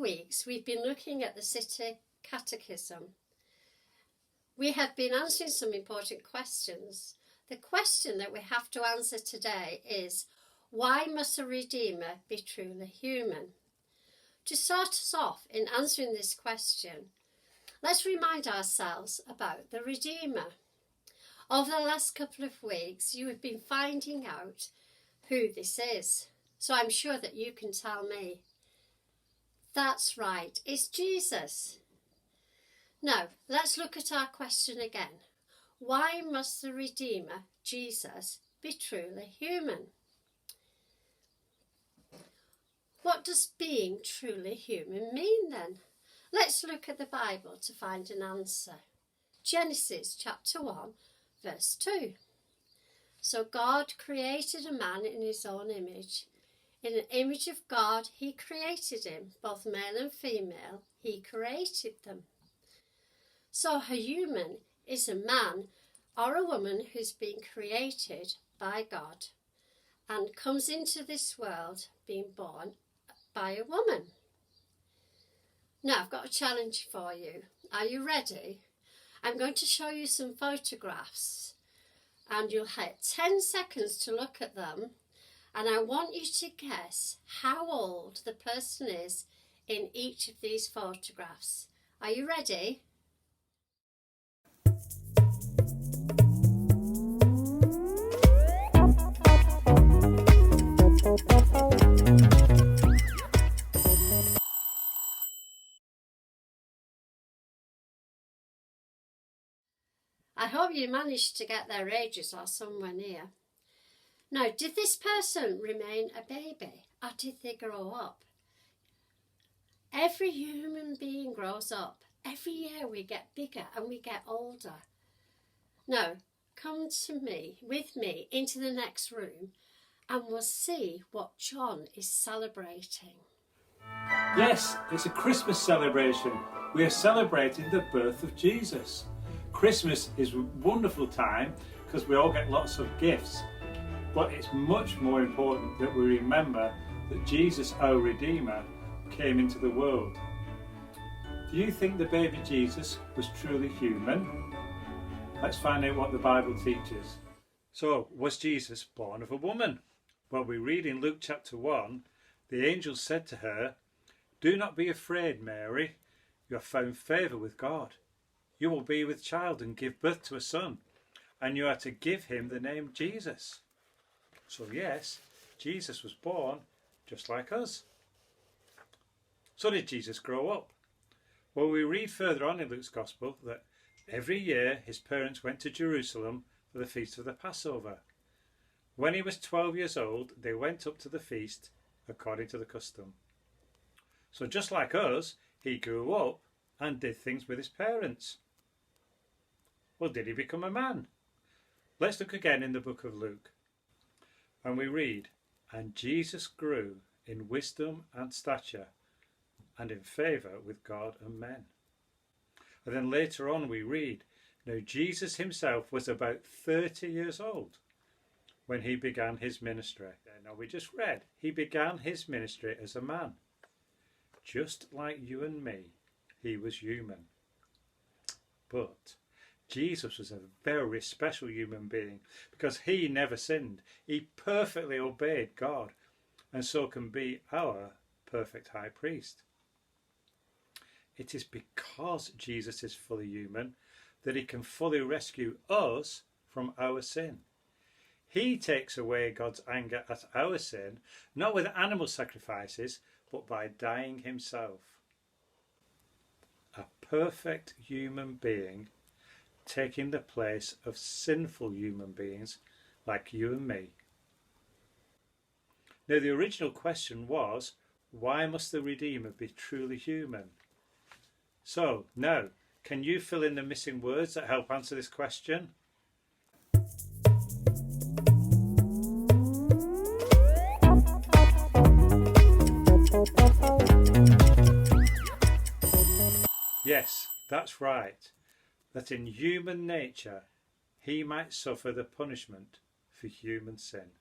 weeks we've been looking at the City Catechism. We have been answering some important questions. The question that we have to answer today is, why must a Redeemer be truly human? To start us off in answering this question, let's remind ourselves about the Redeemer. Over the last couple of weeks, you have been finding out who this is, so I'm sure that you can tell me. That's right, it's Jesus. Now, let's look at our question again. Why must the Redeemer, Jesus, be truly human? What does being truly human mean then? Let's look at the Bible to find an answer. Genesis chapter 1, verse 2. So God created a man in his own image. In an image of God he created him, both male and female, he created them. So a human is a man or a woman who's been created by God and comes into this world being born by a woman. Now I've got a challenge for you. Are you ready? I'm going to show you some photographs and you'll have 10 seconds to look at them, and I want you to guess how old the person is in each of these photographs. Are you ready? I hope you managed to get their ages or somewhere near. Now, did this person remain a baby or did they grow up? Every human being grows up. Every year we get bigger and we get older. Now, come with me into the next room and we'll see what John is celebrating. Yes, it's a Christmas celebration. We are celebrating the birth of Jesus. Christmas is a wonderful time because we all get lots of gifts, but it's much more important that we remember that Jesus, our Redeemer, came into the world. Do you think the baby Jesus was truly human? Let's find out what the Bible teaches. So, was Jesus born of a woman? Well, we read in Luke chapter 1, the angel said to her, "Do not be afraid, Mary, you have found favour with God. You will be with child and give birth to a son, and you are to give him the name Jesus." So yes, Jesus was born just like us. So did Jesus grow up? Well, we read further on in Luke's Gospel that every year his parents went to Jerusalem for the feast of the Passover. When he was 12 years old, they went up to the feast according to the custom. So just like us, he grew up and did things with his parents. Well, did he become a man? Let's look again in the book of Luke. And we read, "And Jesus grew in wisdom and stature and in favour with God and men." And then later on we read, "Now Jesus himself was about 30 years old when he began his ministry." Now we just read, he began his ministry as a man. Just like you and me, he was human. But Jesus was a very special human being because he never sinned. He perfectly obeyed God and so can be our perfect high priest. It is because Jesus is fully human that he can fully rescue us from our sin. He takes away God's anger at our sin, not with animal sacrifices, but by dying himself. A perfect human being taking the place of sinful human beings like you and me. Now, the original question was, why must the Redeemer be truly human? So, now, can you fill in the missing words that help answer this question? Yes, that's right. That in human nature he might suffer the punishment for human sin.